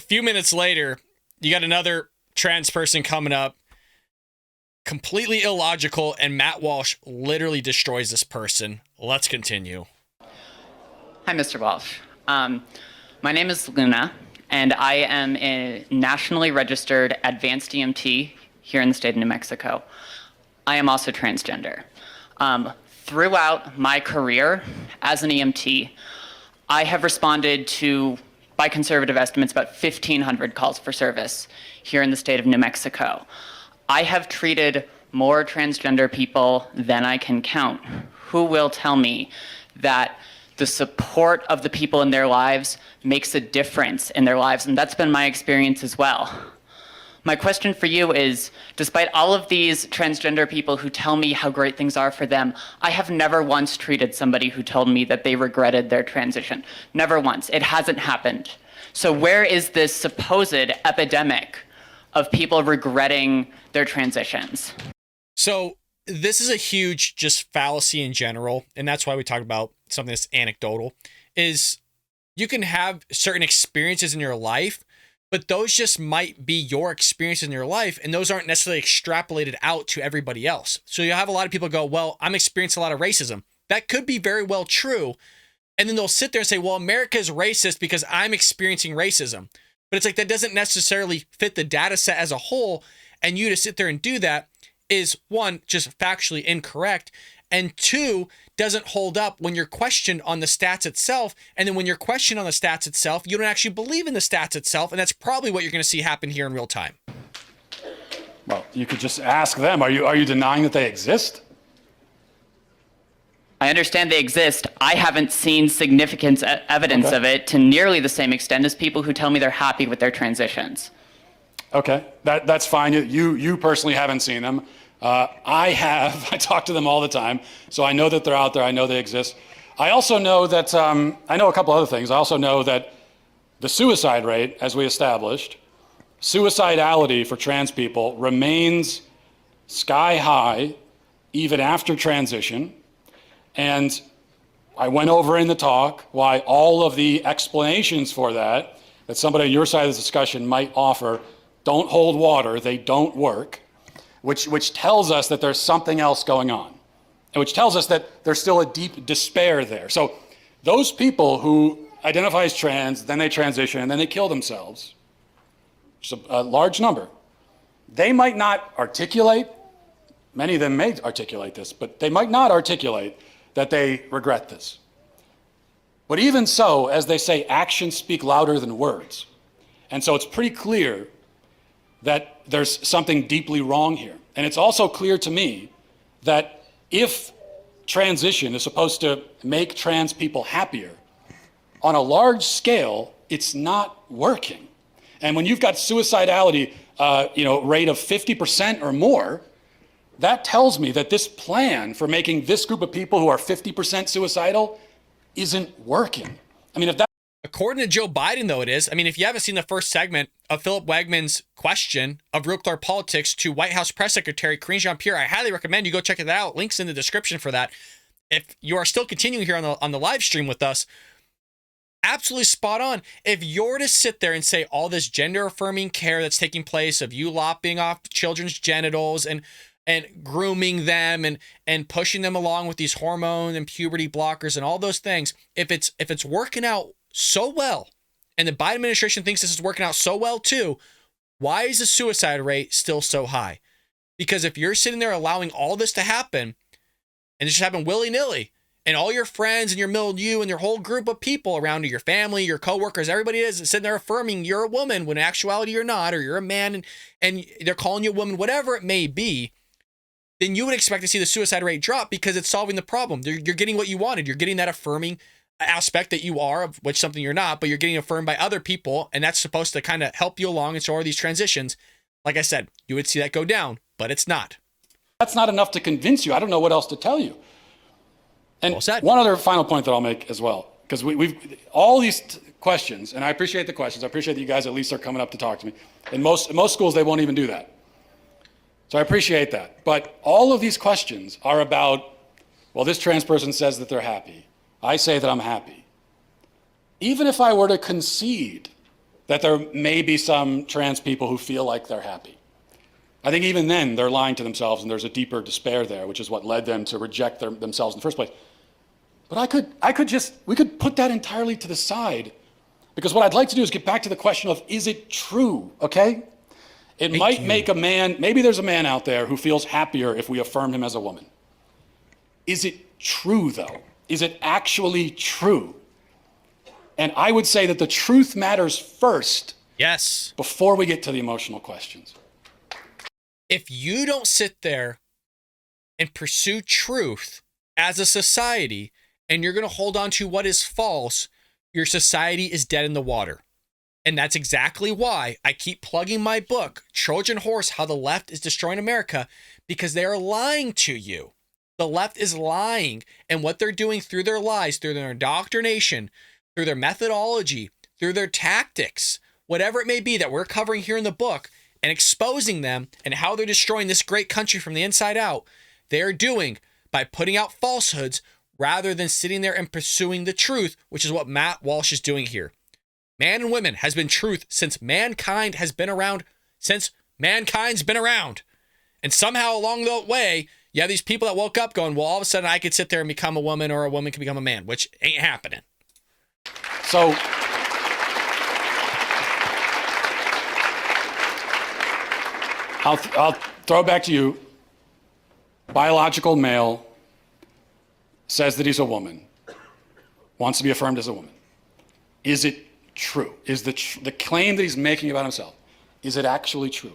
few minutes later, you got another trans person coming up, completely illogical, and Matt Walsh literally destroys this person. Let's continue. Hi, Mr. Walsh. My name is Luna, and I am a nationally registered advanced EMT here in the state of New Mexico. I am also transgender. Throughout my career as an EMT, I have responded to, by conservative estimates, about 1,500 calls for service here in the state of New Mexico. I have treated more transgender people than I can count. Who will tell me that the support of the people in their lives makes a difference in their lives? And that's been my experience as well. My question for you is, despite all of these transgender people who tell me how great things are for them, I have never once treated somebody who told me that they regretted their transition. Never once. It hasn't happened. So where is this supposed epidemic of people regretting their transitions? So this is a huge just fallacy in general, and that's why we talk about something that's anecdotal, is you can have certain experiences in your life, but those just might be your experiences in your life, and those aren't necessarily extrapolated out to everybody else. So you have a lot of people go, well, I'm experiencing a lot of racism. That could be very well true, and then they'll sit there and say, well, America is racist because I'm experiencing racism. But it's like that doesn't necessarily fit the data set as a whole, and you to sit there and do that is, one, just factually incorrect, and two, doesn't hold up when you're questioned on the stats itself. And then when you're questioned on the stats itself, you don't actually believe in the stats itself, and that's probably what you're going to see happen here in real time. Well, you could just ask them. Are you denying that they exist? I understand they exist. I haven't seen significant evidence of it to nearly the same extent as people who tell me they're happy with their transitions. Okay, that's fine. You personally haven't seen them. I have. I talk to them all the time, so I know that they're out there. I know they exist. I also know that, I know a couple other things. I also know that the suicide rate, as we established, suicidality for trans people remains sky high even after transition. And I went over in the talk why all of the explanations for that somebody on your side of the discussion might offer don't hold water, they don't work, which tells us that there's something else going on, and which tells us that there's still a deep despair there. So those people who identify as trans, then they transition, and then they kill themselves, which is a large number, they might not articulate, many of them may articulate this, but they might not articulate that they regret this. But even so, as they say, actions speak louder than words. And so it's pretty clear that there's something deeply wrong here. And it's also clear to me that if transition is supposed to make trans people happier, on a large scale, it's not working. And when you've got suicidality, rate of 50% or more, that tells me that this plan for making this group of people who are 50% suicidal isn't working. I mean, if that. According to Joe Biden, though, it is. I mean, if you haven't seen the first segment of Philip Wegman's question of Real Clear Politics to White House Press Secretary Karine Jean-Pierre, I highly recommend you go check it out. Links in the description for that. If you are still continuing here on the live stream with us, absolutely spot on. If you're to sit there and say all this gender affirming care that's taking place of you lopping off children's genitals and grooming them and pushing them along with these hormone and puberty blockers and all those things, if it's working out so well, and the Biden administration thinks this is working out so well too, why is the suicide rate still so high? Because if you're sitting there allowing all this to happen, and this just happened willy-nilly, and all your friends and your milieu and your whole group of people around you, your family, your coworkers, everybody is sitting there affirming you're a woman when in actuality you're not, or you're a man and they're calling you a woman, whatever it may be, then you would expect to see the suicide rate drop because it's solving the problem. You're getting what you wanted. You're getting that affirming aspect that you are, of which something you're not, but you're getting affirmed by other people, and that's supposed to kind of help you along, and so are these transitions. Like I said, you would see that go down, but it's not. That's not enough to convince you. I don't know what else to tell you. And well said. One other final point that I'll make as well, because we've all these questions, and I appreciate the questions. I appreciate that you guys at least are coming up to talk to me. In most schools, they won't even do that. So I appreciate that. But all of these questions are about, well, this trans person says that they're happy. I say that I'm happy. Even if I were to concede that there may be some trans people who feel like they're happy. I think even then they're lying to themselves, and there's a deeper despair there, which is what led them to reject themselves in the first place. But we could put that entirely to the side, because what I'd like to do is get back to the question of, is it true, okay? It might make a man, maybe there's a man out there who feels happier if we affirm him as a woman. Is it true, though? Is it actually true? And I would say that the truth matters first. Yes. Before we get to the emotional questions. If you don't sit there and pursue truth as a society, and you're going to hold on to what is false, your society is dead in the water. And that's exactly why I keep plugging my book, Trojan Horse, How the Left is Destroying America, because they are lying to you. The left is lying, and what they're doing through their lies, through their indoctrination, through their methodology, through their tactics, whatever it may be that we're covering here in the book, and exposing them and how they're destroying this great country from the inside out, they're doing by putting out falsehoods rather than sitting there and pursuing the truth, which is what Matt Walsh is doing here. Man and women has been truth since mankind has been around, since mankind's been around. And somehow along the way, you have these people that woke up going, well, all of a sudden I could sit there and become a woman, or a woman can become a man, which ain't happening. So I'll throw it back to you. Biological male says that he's a woman, wants to be affirmed as a woman. Is it true? Is the claim that he's making about himself, is it actually true?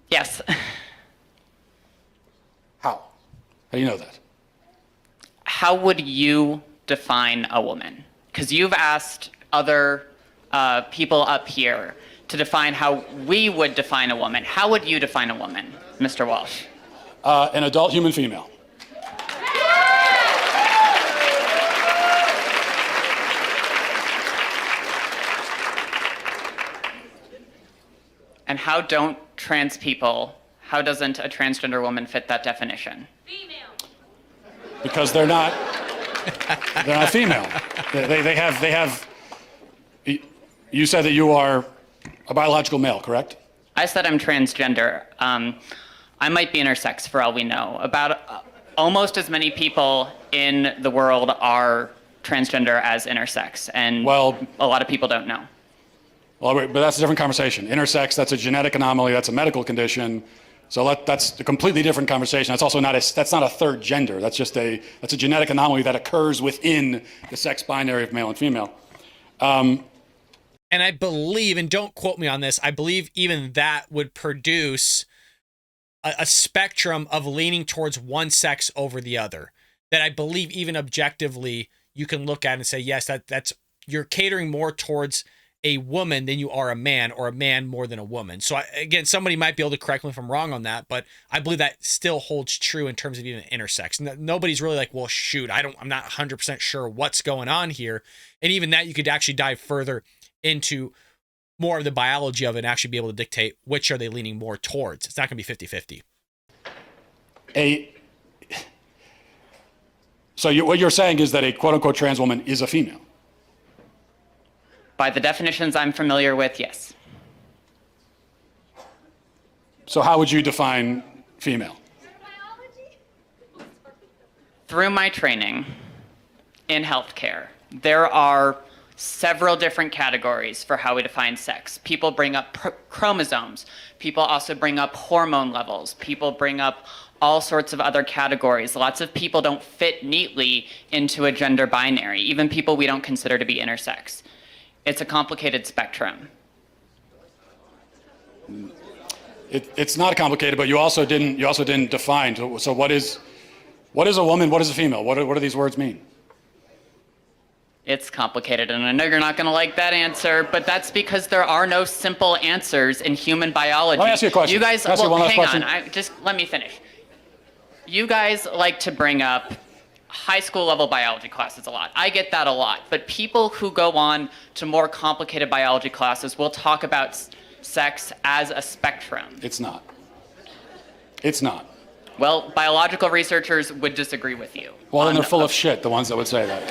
Yes. How? How do you know that? How would you define a woman? Because you've asked other people up here to define how we would define a woman. How would you define a woman, Mr. Walsh? An adult human female. And how doesn't a transgender woman fit that definition? Female. Because they're not female. They have, you said that you are a biological male, correct? I said I'm transgender. I might be intersex for all we know. About almost as many people in the world are transgender as intersex, and a lot of people don't know. Well, but that's a different conversation. Intersex, that's a genetic anomaly, that's a medical condition. So that's a completely different conversation. That's also not a third gender. That's a genetic anomaly that occurs within the sex binary of male and female. And I believe, and don't quote me on this, I believe even that would produce a spectrum of leaning towards one sex over the other. That I believe even objectively you can look at and say, yes, that's you're catering more towards a woman than you are a man, or a man more than a woman. So again, somebody might be able to correct me if I'm wrong on that, but I believe that still holds true in terms of even intersex. Nobody's really like, well, shoot, I'm not 100% sure what's going on here. And even that, you could actually dive further into more of the biology of it and actually be able to dictate which are they leaning more towards. It's not going to be 50-50. So what you're saying is that a quote-unquote trans woman is a female? By the definitions I'm familiar with, yes. So how would you define female? Through my training in healthcare, there are several different categories for how we define sex. People bring up chromosomes. People also bring up hormone levels. People bring up all sorts of other categories. Lots of people don't fit neatly into a gender binary, even people we don't consider to be intersex. It's a complicated spectrum. It's not complicated, but you also didn't define. So what is a woman? What is a female? What do these words mean? It's complicated, and I know you're not going to like that answer, but that's because there are no simple answers in human biology. Let me ask you a question. You guys, Can I ask you one last question? just let me finish. You guys like to bring up high school level biology classes a lot. I get that a lot, but people who go on to more complicated biology classes will talk about sex as a spectrum. It's not. It's not. Well, biological researchers would disagree with you. Well, then they're full of shit, the ones that would say that.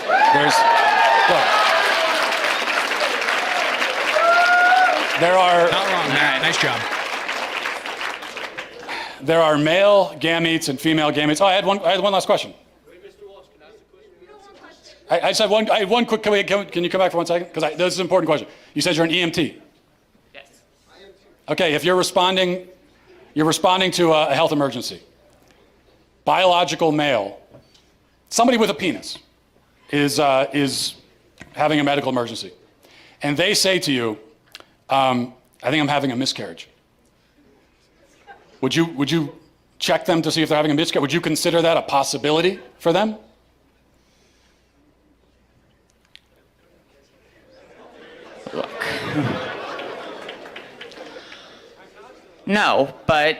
There are Not wrong, Matt. Nice job. there are male gametes and female gametes. Oh, I had one last question. I just have one. I had one quick. Can you come back for 1 second? Because this is an important question. You said you're an EMT. Yes. Okay, if you're responding to a health emergency. Biological male, somebody with a penis, is having a medical emergency, and they say to you, "I think I'm having a miscarriage." Would you check them to see if they're having a miscarriage? Would you consider that a possibility for them? Look. No, but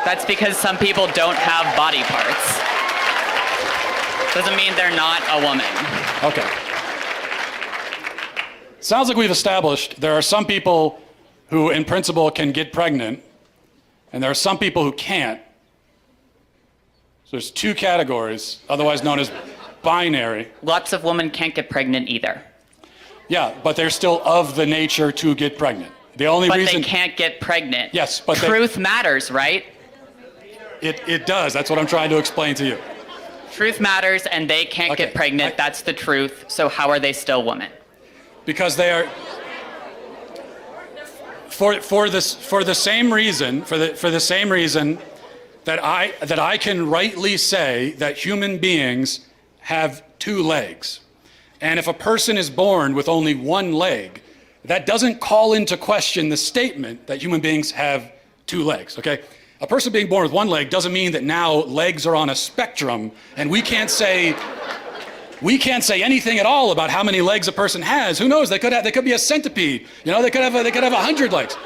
that's because some people don't have body parts. Doesn't mean they're not a woman. Okay. Sounds like we've established there are some people who, in principle, can get pregnant, and there are some people who can't. So there's two categories, otherwise known as binary. Lots of women can't get pregnant either. Yeah, but they're still of the nature to get pregnant. The only But reason they can't get pregnant. Yes, but truth matters, right? it does. That's what I'm trying to explain to you. Truth matters, and they can't Okay, get pregnant. That's the truth. So how are they still women? Because they are for the same reason that I can rightly say that human beings have two legs. And if a person is born with only one leg, that doesn't call into question the statement that human beings have two legs, okay? A person being born with one leg doesn't mean that now legs are on a spectrum and we can't say anything at all about how many legs a person has. Who knows? They could be a centipede. You know, they could have 100 legs.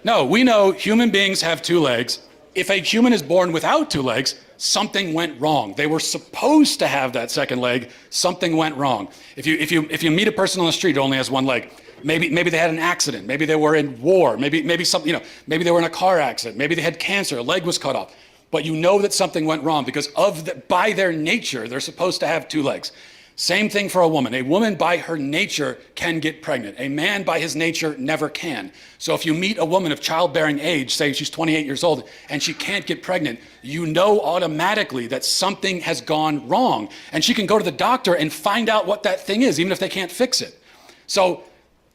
No, we know human beings have two legs. If a human is born without two legs, something went wrong. They were supposed to have that second leg. Something went wrong. If you meet a person on the street who only has one leg, maybe they had an accident. Maybe they were in war. Maybe maybe they were in a car accident. Maybe they had cancer. A leg was cut off. But you know that something went wrong because by their nature, they're supposed to have two legs. Same thing for a woman. A woman by her nature can get pregnant. A man by his nature never can. So if you meet a woman of childbearing age, say she's 28 years old, and she can't get pregnant, you know automatically that something has gone wrong. And she can go to the doctor and find out what that thing is, even if they can't fix it. So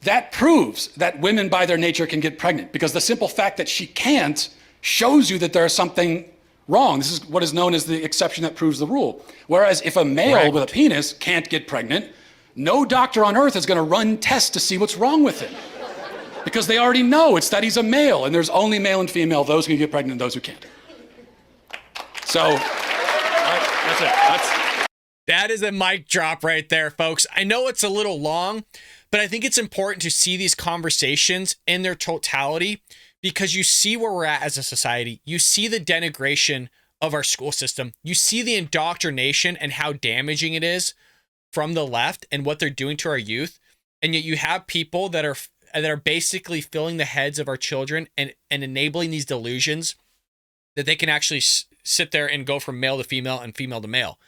that proves that women by their nature can get pregnant because the simple fact that she can't shows you that there's something wrong. This is what is known as the exception that proves the rule. Whereas if a male with a penis can't get pregnant, no doctor on earth is going to run tests to see what's wrong with him. Because they already know it's that he's a male, and there's only male and female, those who can get pregnant and those who can't. So, that's it. That is a mic drop right there, folks. I know it's a little long, but I think it's important to see these conversations in their totality because you see where we're at as a society. You see the denigration of our school system. You see the indoctrination and how damaging it is from the left and what they're doing to our youth. And yet you have people that are basically filling the heads of our children and enabling these delusions that they can actually sit there and go from male to female and female to male.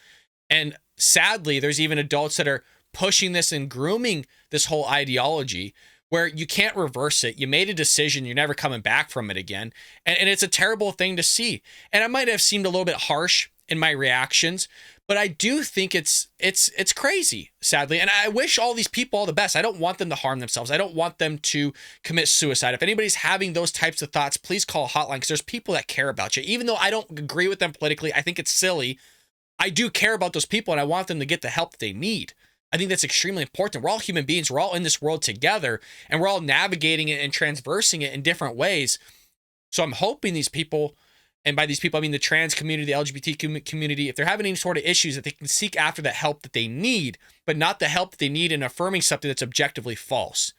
And sadly, there's even adults that are pushing this and grooming this whole ideology where you can't reverse it. You made a decision. You're never coming back from it again. And it's a terrible thing to see. And I might have seemed a little bit harsh in my reactions, but I do think it's crazy, sadly. And I wish all these people all the best. I don't want them to harm themselves. I don't want them to commit suicide. If anybody's having those types of thoughts, please call a hotline because there's people that care about you. Even though I don't agree with them politically, I think it's silly. I do care about those people and I want them to get the help that they need. I think that's extremely important. We're all human beings. We're all in this world together and we're all navigating it and transversing it in different ways. So I'm hoping these people, and by these people, I mean the trans community, the LGBT community, if they're having any sort of issues, that they can seek after that help that they need, but not the help that they need in affirming something that's objectively false.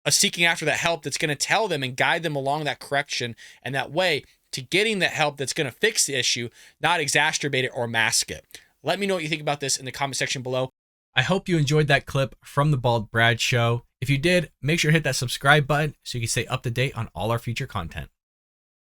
Seeking after that help that's going to tell them and guide them along that correction and that way to getting the help that's going to fix the issue, not exacerbate it or mask it. Let me know what you think about this in the comment section below. I hope you enjoyed that clip from the Bald Brad Show. If you did, make sure to hit that subscribe button so you can stay up to date on all our future content.